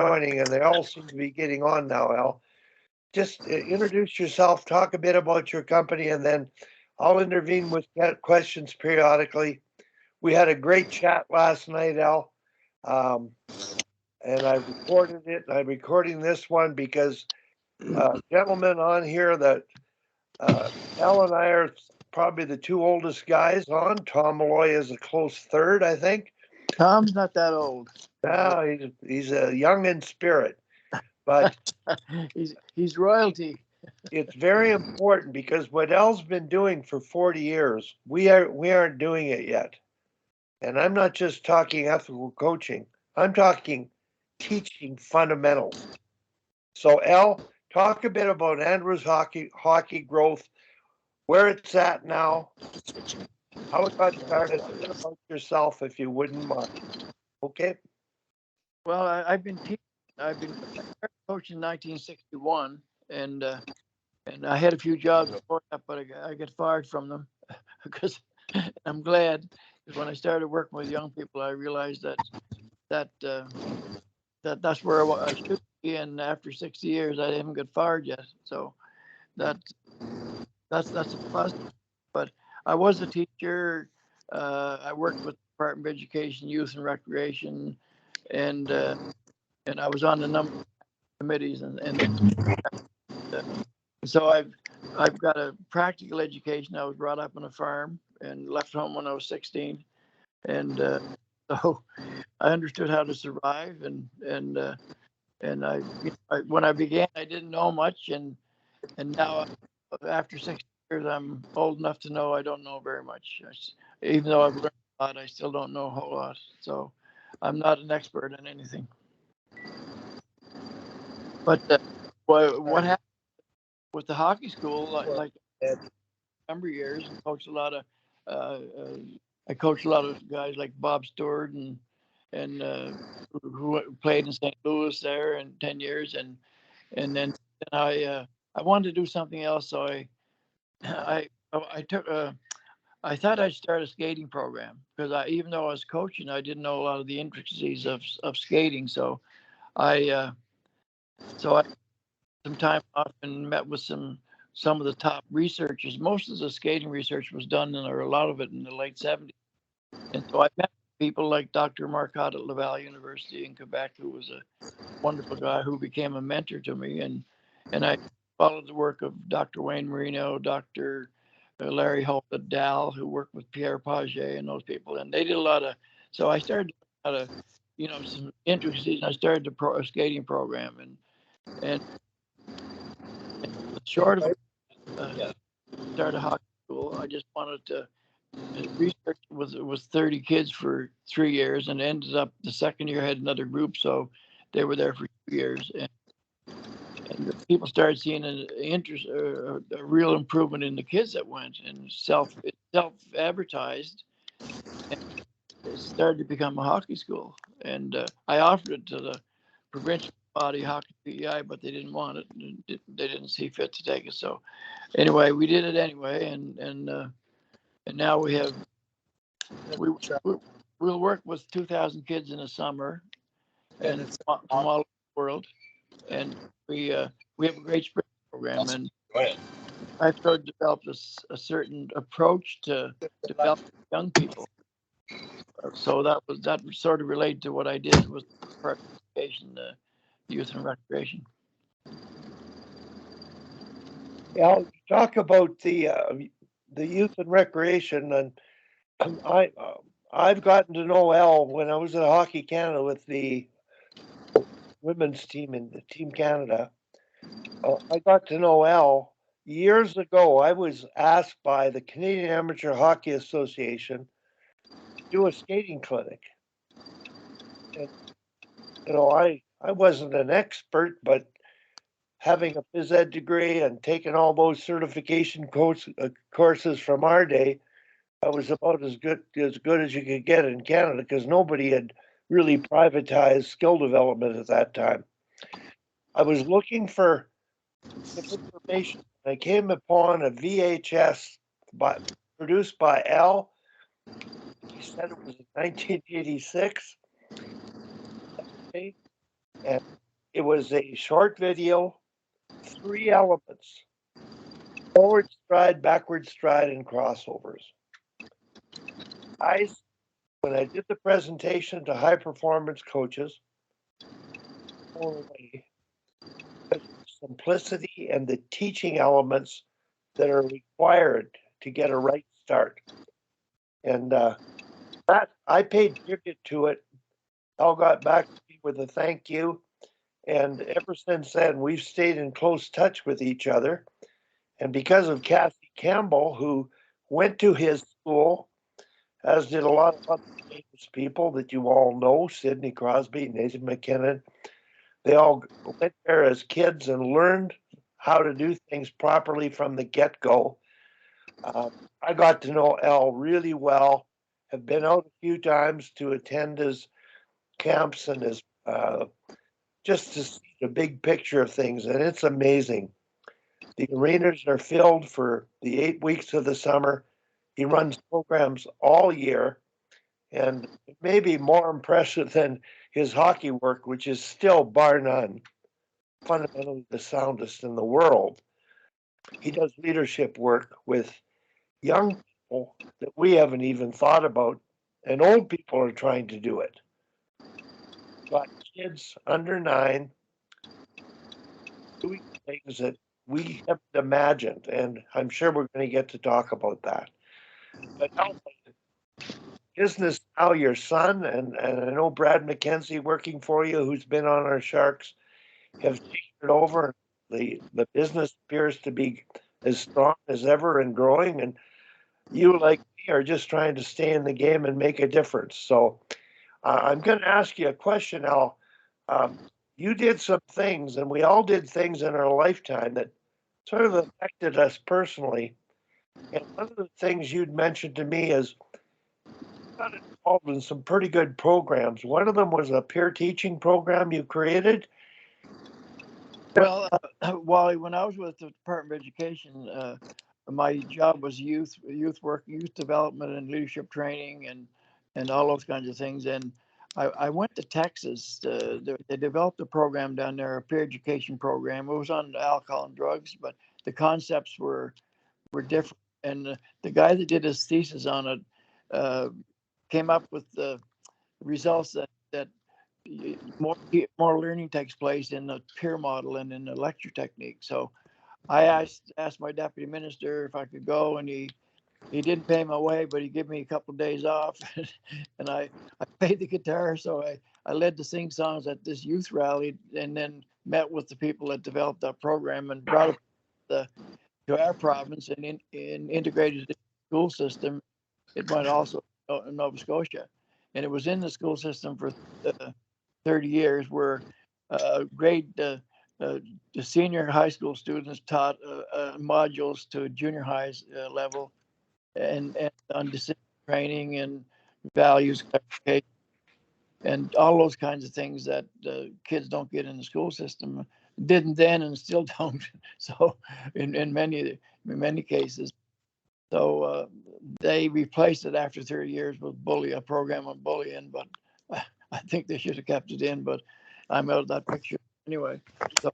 joining, and they all seem to be getting on now, Al. Just introduce yourself, talk a bit about your company, and then I'll intervene with questions periodically. We had a great chat last night, Al, um, and I recorded it. And I'm recording this one because gentlemen on here that Al and I are probably the two oldest guys on. Tom Malloy is a close third, I think. Tom's not that old. No, he's a young in spirit, but he's royalty. it's very important because what Al's been doing for 40 years, we aren't doing it yet. And I'm not just talking ethical coaching. I'm talking teaching fundamentals. So Al, talk a bit about Andrews hockey growth, where it's at now, how it got started, a bit about yourself, if you wouldn't mind. Okay. Well, I've been coaching in 1961, and I had a few jobs before that, but I got fired from them because I'm glad. Because when I started working with young people, I realized that's where I should be, and after 60 years, I haven't got fired yet. So that's a plus. But I was a teacher. I worked with the Department of Education, Youth and Recreation, and I was on a number of committees, and so I've got a practical education. I was brought up on a farm and left home when I was 16, and so I understood how to survive. And I when I began, I didn't know much, and now after 60 years, I'm old enough to know I don't know very much. Even though I've learned a lot, I still don't know a whole lot. So I'm not an expert in anything. But what happened with the hockey school, like a number of years, and coached a lot of I coached a lot of guys like Bob Stewart and who played in St. Louis there in 10 years, and then I wanted to do something else, so I took I thought I'd start a skating program because even though I was coaching, I didn't know a lot of the intricacies of skating, so I some time off and met with some of the top researchers. Most of the skating research was done, or a lot of it, in the late 70s. And so I met people like Dr. Marcotte at Laval University in Quebec, who was a wonderful guy who became a mentor to me. And I followed the work of Dr. Wayne Marino, Dr. Larry Holt at Dal, who worked with Pierre Paget and those people. And they did a lot of, so I started a lot of, some intricacies. I started a skating program, and short of start a hockey school, I just wanted to research. Was 30 kids for 3 years, and ended up the second year had another group, so they were there for 2 years, and people started seeing an interest, a real improvement in the kids that went, and self advertised, and it started to become a hockey school. And I offered it to the provincial body, Hockey PEI, but they didn't want it. They didn't see fit to take it. So anyway, we did it anyway, and now we'll work with 2,000 kids in the summer, and from all over the world, and we have a great spring program, and I've started to develop a certain approach to develop young people. So that was sort of related to what I did with participation, youth and recreation. Yeah, talk about the youth and recreation, and I've gotten to know Al when I was at Hockey Canada with the women's team in the Team Canada. I got to know Al years ago. I was asked by the Canadian Amateur Hockey Association to do a skating clinic. And, I wasn't an expert, but having a phys ed degree and taking all those certification courses from our day, I was about as good as you could get in Canada, because nobody had really privatized skill development at that time. I was looking for some information. I came upon a VHS produced by Al. He said it was in 1986. And it was a short video, 3 elements: forward stride, backward stride, and crossovers. I, when I did the presentation to high performance coaches, blown away because of the simplicity and the teaching elements that are required to get a right start. And that I paid tribute to it. Al got back to me with a thank you. And ever since then, we've stayed in close touch with each other. And because of Kathy Campbell, who went to his school, as did a lot of other famous people that you all know, Sidney Crosby, Nathan McKinnon, they all went there as kids and learned how to do things properly from the get go. I got to know Al really well, have been out a few times to attend his camps and his just to see the big picture of things, and it's amazing. The arenas are filled for the 8 weeks of the summer. He runs programs all year, and it may be more impressive than his hockey work, which is still, bar none, fundamentally the soundest in the world. He does leadership work with young people that we haven't even thought about, and old people are trying to do it. Got kids under 9 doing things that we haven't imagined, and I'm sure we're going to get to talk about that. But business now, your son, and I know Brad McKenzie working for you, who's been on our Sharks, have taken it over. The business appears to be as strong as ever and growing, and you, like me, are just trying to stay in the game and make a difference. So I'm going to ask you a question, Al. Um, you did some things, and we all did things in our lifetime that sort of affected us personally. And one of the things you'd mentioned to me is got involved in some pretty good programs. One of them was a peer teaching program you created. Well, Wally, when I was with the Department of Education, my job was youth work, youth development, and leadership training, and all those kinds of things. And I went to Texas. They developed a program down there, a peer education program. It was on alcohol and drugs, but the concepts were different. And the guy that did his thesis on it uh, came up with the results that more learning takes place in the peer model and in the lecture technique. So I asked my deputy minister if I could go, and he didn't pay my way, but he gave me a couple of days off, and I played the guitar. So I led the sing songs at this youth rally, and then met with the people that developed that program and brought it to our province and integrated it in the school system. It went also in Nova Scotia, and it was in the school system for 30 years, where grade the senior high school students taught modules to junior high level, and on decision training and values clarification and all those kinds of things that kids don't get in the school system. Didn't then and still don't. So in many cases. So they replaced it after 30 years with a program on bullying, but I think they should have kept it in, but I'm out of that picture anyway. So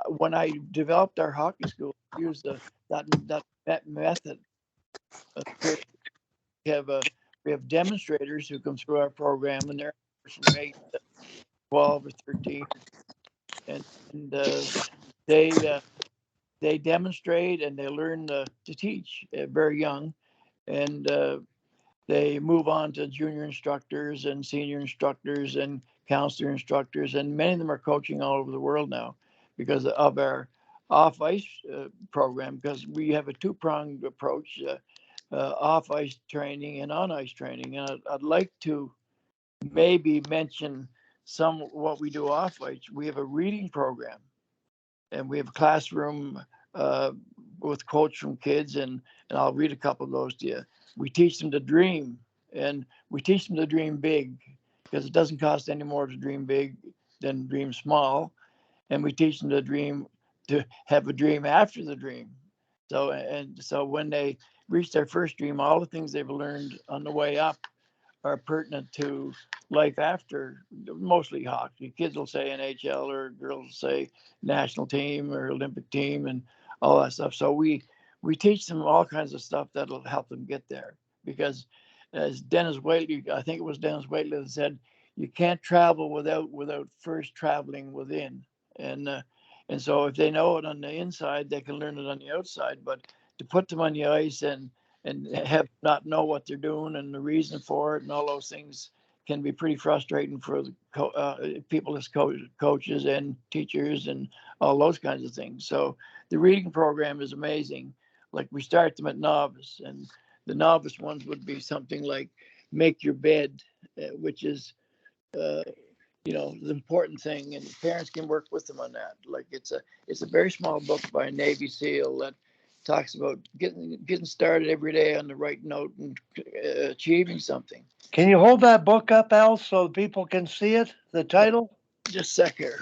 when I developed our hockey school, I used that method. We have we have demonstrators who come through our program, and they're from 8 to 12 or 13, and they demonstrate and they learn to teach very young, and they move on to junior instructors and senior instructors and counselor instructors, and many of them are coaching all over the world now because of our off ice program, because we have a two-pronged approach, off ice training and on ice training. And I'd like to maybe mention some what we do off ice. We have a reading program, and we have a classroom uh, with quotes from kids, and I'll read a couple of those to you. We teach them to dream, and we teach them to dream big, because it doesn't cost any more to dream big than dream small. And we teach them to have a dream after the dream. So when they reach their first dream, all the things they've learned on the way up are pertinent to life after, mostly hockey. Kids will say NHL, or girls will say national team or Olympic team and all that stuff. So we teach them all kinds of stuff that'll help them get there. Because as Dennis Waitley, I think it was Dennis Waitley that said, you can't travel without first traveling within. And so if they know it on the inside, they can learn it on the outside. But to put them on the ice and have not know what they're doing and the reason for it and all those things can be pretty frustrating for the people as coaches and teachers and all those kinds of things. So the reading program is amazing. Like, we start them at novice, and the novice ones would be something like Make Your Bed, which is the important thing, and parents can work with them on that. Like, it's a very small book by a Navy SEAL that talks about getting started every day on the right note and achieving something. Can you hold that book up, Al, so people can see it, the title? Just a sec here.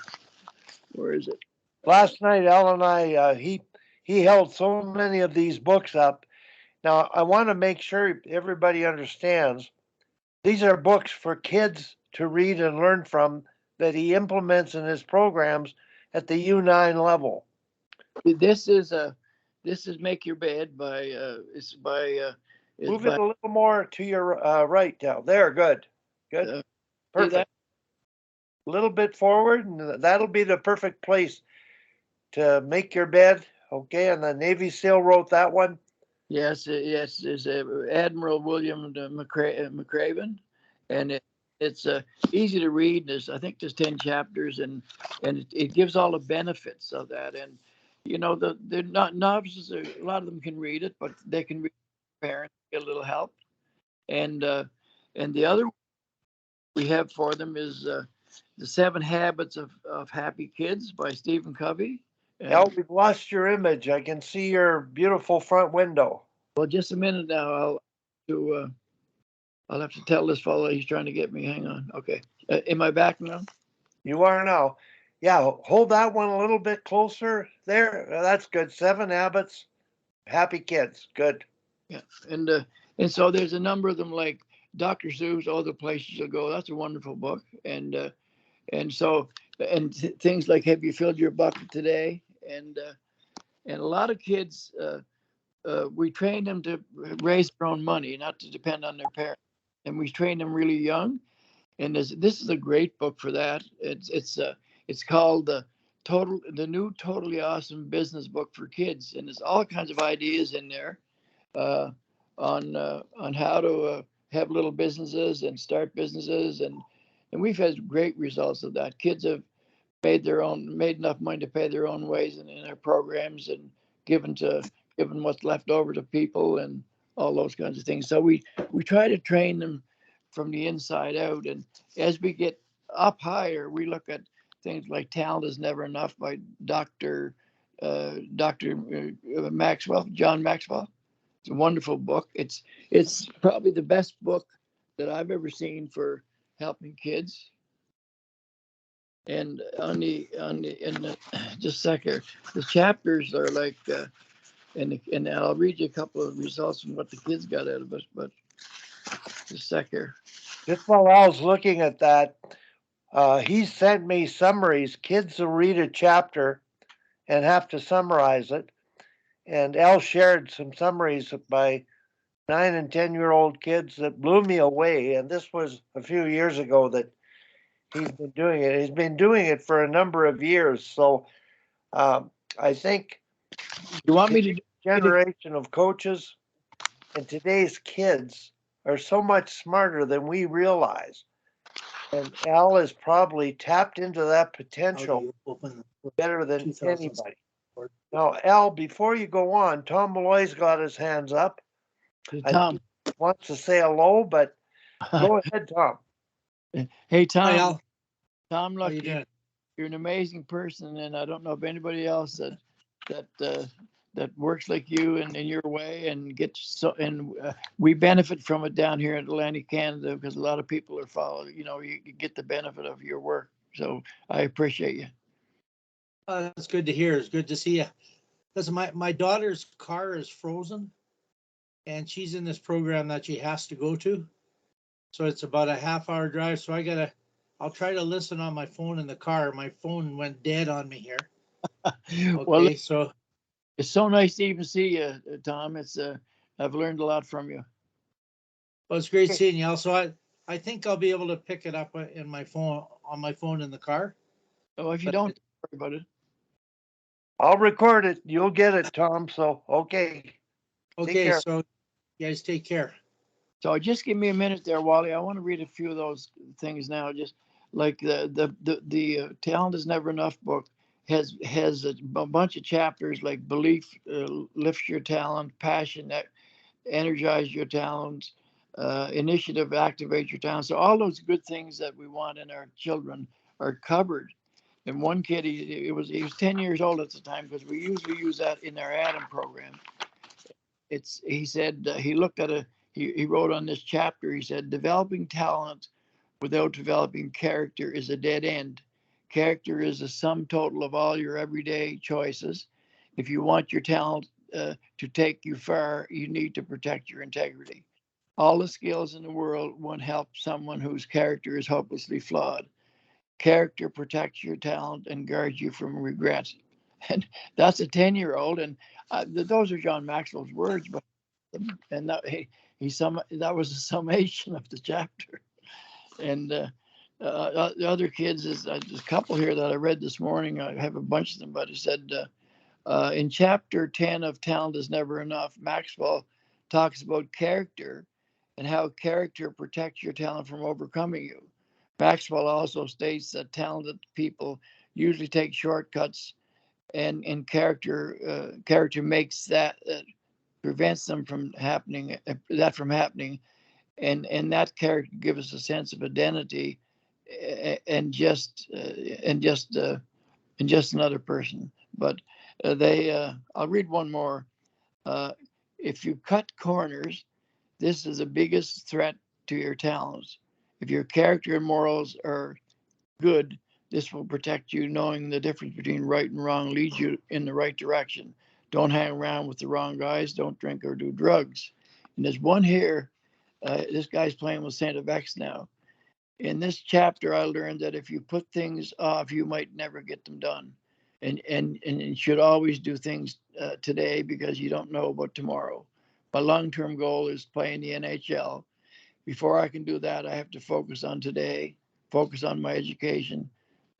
Where is it? Last night, Al and I, he held so many of these books up. Now, I want to make sure everybody understands these are books for kids to read and learn from that he implements in his programs at the U9 level. This is Make Your Bed by Move it a little more to your right now. There, good. Perfect. A little bit forward, and that'll be the perfect place to make your bed. Okay, and the Navy SEAL wrote that one. Yes, is Admiral William McCraven, and it's easy to read. I think there's 10 chapters, and it gives all the benefits of that. And they're not novices. A lot of them can read it, but they can read parents, get a little help. And the other we have for them is The 7 Habits of Happy Kids by Stephen Covey. Al, we've lost your image. I can see your beautiful front window. Well, just a minute now. I'll have to tell this fellow he's trying to get me. Hang on. Okay. Am I back now? You are now. Yeah, hold that one a little bit closer. There. That's good. 7 Habits, Happy Kids. Good. Yeah. And so there's a number of them, like Dr. Seuss, All the Places You Go. That's a wonderful book. And things like Have You Filled Your Bucket Today? And a lot of kids, we train them to raise their own money, not to depend on their parents. And we train them really young. And this is a great book for that. It's called the New Totally Awesome Business Book for Kids, and there's all kinds of ideas in there on how to have little businesses and start businesses, and we've had great results of that. Kids have made enough money to pay their own ways in our programs, and given what's left over to people and all those kinds of things. So we try to train them from the inside out. And as we get up higher, we look at things like Talent is Never Enough by Dr. Maxwell, John Maxwell. It's a wonderful book. It's probably the best book that I've ever seen for helping kids. And just a sec here, the chapters are like, and I'll read you a couple of results from what the kids got out of it. But just a sec here. Just while Al's looking at that, he sent me summaries. Kids will read a chapter and have to summarize it. And Al shared some summaries by 9 and 10-year-old kids that blew me away. And this was a few years ago that he's been doing it. He's been doing it for a number of years. So I think you want me to generation of coaches and today's kids are so much smarter than we realize. And Al has probably tapped into that potential better than anybody. Now, Al, before you go on, Tom Malloy's got his hands up. Tom wants to say hello, but go ahead, Tom. Hey, Tom. Hi, Al. Tom, look, you're an amazing person, and I don't know of anybody else that works like you and in your way and gets we benefit from it down here in Atlantic Canada because a lot of people are following. You get the benefit of your work, so I appreciate you. That's good to hear. It's good to see you. Listen, my daughter's car is frozen, and she's in this program that she has to go to. So it's about a half-hour drive. So I'll try to listen on my phone in the car. My phone went dead on me here. Well, Okay, so it's so nice to even see you, Tom. I've learned a lot from you. well, it's great seeing you. Also, I think I'll be able to pick it up in my phone on my phone in the car. Oh, if you But don't, don't worry about it. I'll record it. You'll get it, Tom. So, okay. Take okay, care. so you guys take care. So just give me a minute there, Wally. I want to read a few of those things now. Just like the Talent is Never Enough book has a bunch of chapters like belief lifts your talent, passion that energize your talents, initiative activate your talent. So all those good things that we want in our children are covered. And one kid, he was 10 years old at the time because we usually use that in our Adam program. He said he looked at he wrote on this chapter, he said developing talent without developing character is a dead end. Character is a sum total of all your everyday choices. If you want your talent to take you far, you need to protect your integrity. All the skills in the world won't help someone whose character is hopelessly flawed. Character protects your talent and guards you from regret. And that's a 10-year-old. And those are John Maxwell's words, but and that was a summation of the chapter. And the other kids is there's a couple here that I read this morning. I have a bunch of them, but it said in chapter 10 of Talent is Never Enough, Maxwell talks about character and how character protects your talent from overcoming you. Maxwell also states that talented people usually take shortcuts, and character makes that prevents them from happening. From happening, and that character gives us a sense of identity, and just another person. But I'll read one more. Uh, if you cut corners, this is the biggest threat to your talents. If your character and morals are good, this will protect you. Knowing the difference between right and wrong leads you in the right direction. Don't hang around with the wrong guys. Don't drink or do drugs. And there's one here. This guy's playing with Saint FX now. In this chapter, I learned that if you put things off, you might never get them done. And you should always do things today because you don't know about tomorrow. My long-term goal is playing the NHL. Before I can do that, I have to focus on today, focus on my education,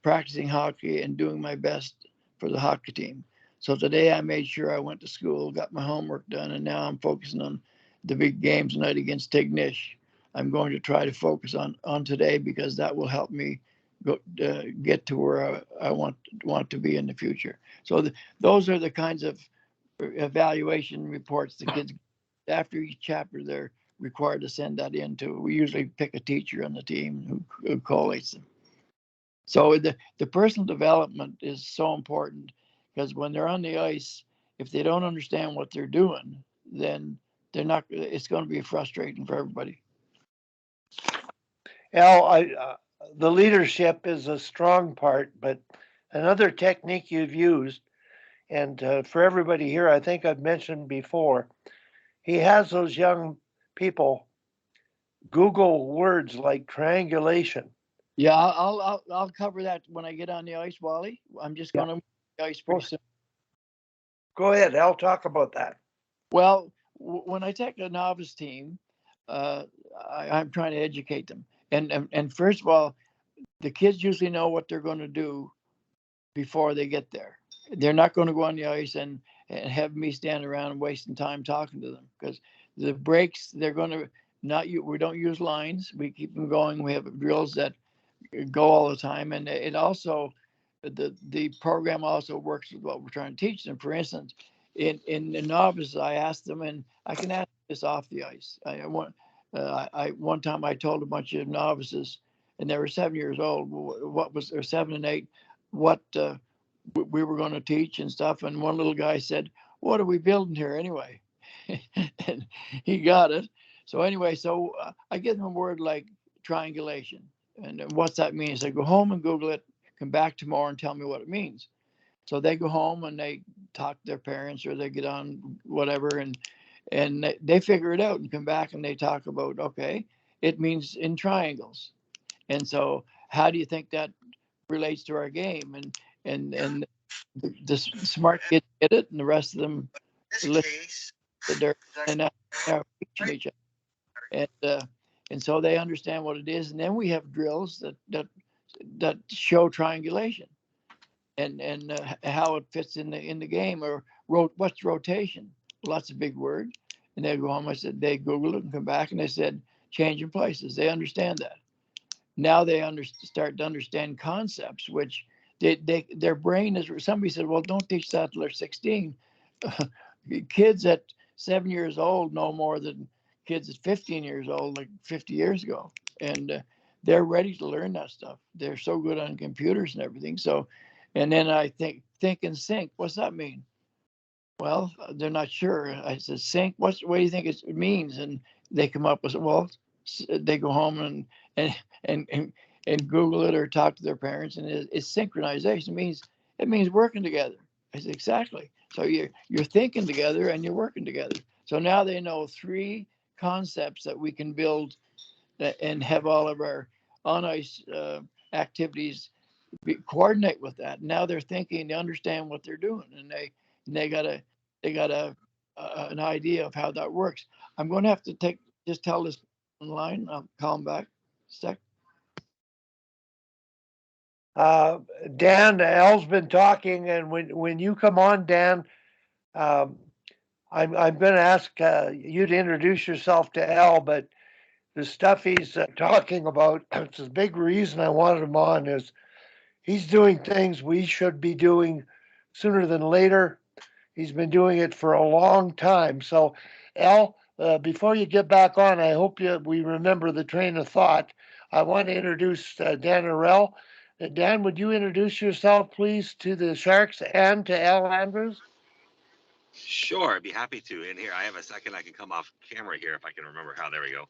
practicing hockey, and doing my best for the hockey team. So today I made sure I went to school, got my homework done, and now I'm focusing on the big game tonight against Tignish. I'm going to try to focus on today because that will help me get to where I want to be in the future. So those are the kinds of evaluation reports the kids after each chapter. They're required to send that in to. We usually pick a teacher on the team who collates them. So the personal development is so important because when they're on the ice, if they don't understand what they're doing, then they're not. It's going to be frustrating for everybody. Al, the leadership is a strong part, but another technique you've used, and for everybody here, I think I've mentioned before, he has those young people Google words like triangulation. Yeah, I'll cover that when I get on the ice, Wally. I'm just going to the ice pretty soon. Go ahead, Al, talk about that. Well, when I take a novice team, I'm trying to educate them, and first of all, the kids usually know what they're going to do before they get there. They're not going to go on the ice and have me stand around and wasting time talking to them because the breaks they're going to not you. We don't use lines. We keep them going. We have drills that go all the time, and it also the program also works with what we're trying to teach them. For instance, in the novice, I asked them, and I can ask this off the ice. One time I told a bunch of novices, and they were 7 years old. What was or 7 and 8? What we were going to teach and stuff. And one little guy said, "What are we building here anyway?" And he got it. So anyway, I give them a word like triangulation. And what's that mean? So go home and Google it, come back tomorrow and tell me what it means. So they go home and they talk to their parents or they get on whatever and they figure it out and come back and they talk about, okay, it means in triangles. And so how do you think that relates to our game? And the smart kids get it, and the rest of them listen to their, and now teaching each other. And so they understand what it is. And then we have drills that show triangulation and how it fits in the game, or what's rotation. Well, that's a big word. And they go home. I said they Googled it and come back, and they said changing places. They understand that. Now they start to understand concepts, which their brain is. Somebody said, well, don't teach that till they're 16. Kids at 7 years old know more than kids at 15 years old, like 50 years ago. And they're ready to learn that stuff. They're so good on computers and everything. So, and then I think and sync. What's that mean? Well, they're not sure. I said, sync. What do you think it means? And they come up with, well, they go home and and Google it or talk to their parents, and it's synchronization. It means working together. I said, exactly. So you're thinking together and you're working together. So now they know 3 concepts that we can build and have all of our on ice activities coordinate with that. Now they're thinking, they understand what they're doing, and they got an idea of how that works. I'm going to have to just tell this online. I'll call him back. Sec. Dan, Al's been talking, and when you come on, Dan, um, I'm going to ask you to introduce yourself to Al, but the stuff he's talking about, it's a big reason I wanted him on, is he's doing things we should be doing sooner than later. He's been doing it for a long time. So, Al, before you get back on, I hope we remember the train of thought. I want to introduce Dan Arell. Dan, would you introduce yourself, please, to the Sharks and to Allan Andrews? Sure, I'd be happy to. In here, I have a second. I can come off camera here if I can remember how. There we go.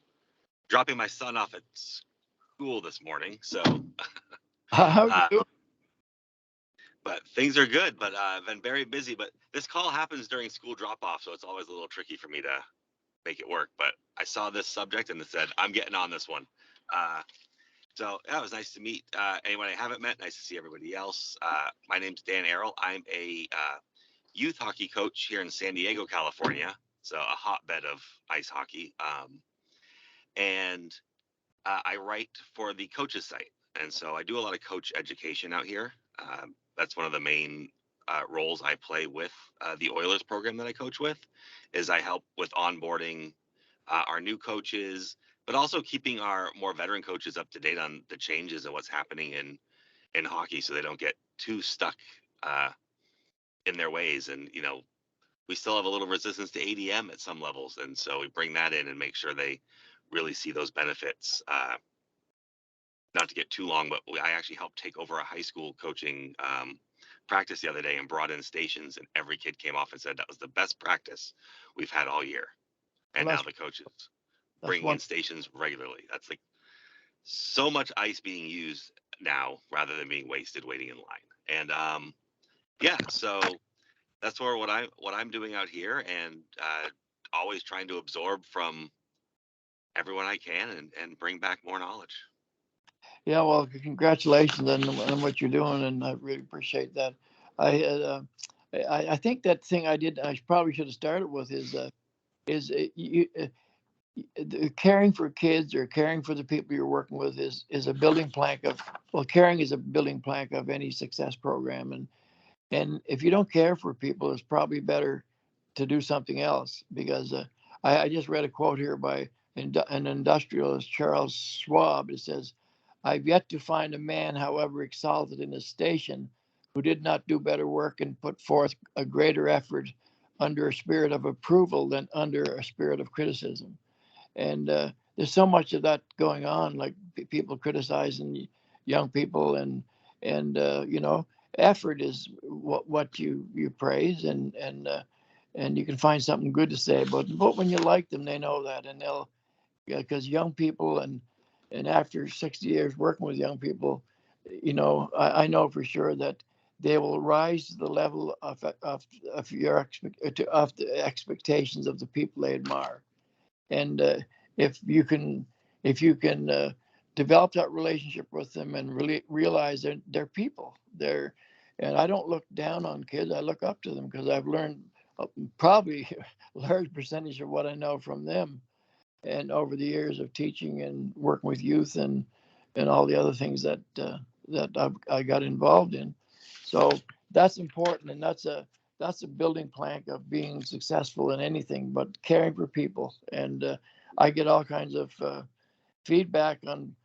Dropping my son off at school this morning, so. But things are good. But I've been very busy. But this call happens during school drop-off, so it's always a little tricky for me to make it work. But I saw this subject and it said I'm getting on this one. So yeah, it was nice to meet anyone I haven't met. Nice to see everybody else. My name's Dan Arell. I'm a youth hockey coach here in San Diego, California. So a hotbed of ice hockey. And I write for the coaches site. And so I do a lot of coach education out here. That's one of the main roles I play with the Oilers program that I coach with, is I help with onboarding our new coaches, but also keeping our more veteran coaches up to date on the changes and what's happening in hockey, so they don't get too stuck in their ways. And, we still have a little resistance to ADM at some levels. And so we bring that in and make sure they really see those benefits. Not to get too long, but I actually helped take over a high school coaching practice the other day and brought in stations, and every kid came off and said that was the best practice we've had all year. And now the coaches bring in stations regularly. That's like so much ice being used now rather than being wasted waiting in line. And so that's what I'm doing out here, and always trying to absorb from everyone I can and bring back more knowledge. Yeah, well, congratulations on what you're doing, and I really appreciate that. I think that thing I probably should have started with is caring for kids or caring for the people you're working with is a building plank of, well, caring is a building plank of any success program. And if you don't care for people, it's probably better to do something else, because I just read a quote here by an industrialist, Charles Schwab. It says, I've yet to find a man, however exalted in his station, who did not do better work and put forth a greater effort under a spirit of approval than under a spirit of criticism. And there's so much of that going on, like people criticizing young people, and effort is what you praise, and you can find something good to say about them. But when you like them, they know that, and they'll, because young people and after 60 years working with young people, I know for sure that they will rise to the level of the expectations of the people they admire. And if if you can develop that relationship with them and really realize they're people. And I don't look down on kids. I look up to them because I've learned probably a large percentage of what I know from them, and over the years of teaching and working with youth and all the other things that I got involved in. So that's important, and that's a building plank of being successful in anything, but caring for people. And I get all kinds of feedback on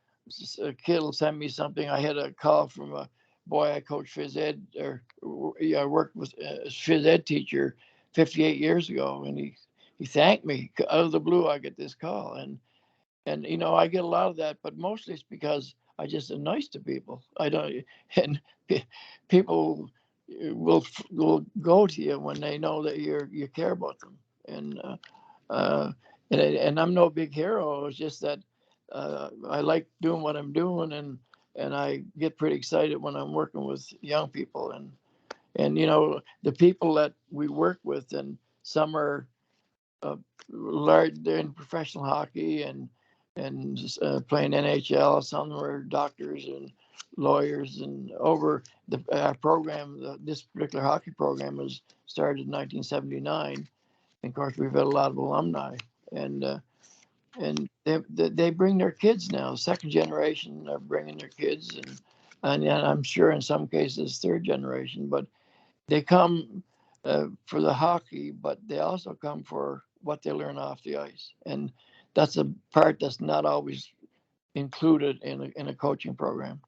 a kid will send me something. I had a call from a boy I coached phys ed, or I worked with a phys ed teacher 58 years ago, and he thanked me out of the blue. I get this call, and I get a lot of that, but mostly it's because I just am nice to people. I don't, and people will go to you when they know that you care about them, and I'm no big hero. It's just that I like doing what I'm doing, and I get pretty excited when I'm working with young people, and the people that we work with, and some are large, they're in professional hockey and playing NHL. Some are doctors and lawyers, and over our program, this particular hockey program was started in 1979. And of course, we've had a lot of alumni, and they bring their kids now. Second generation are bringing their kids, and I'm sure in some cases third generation, but they come for the hockey, but they also come for what they learn off the ice, and that's a part that's not always included in a coaching program.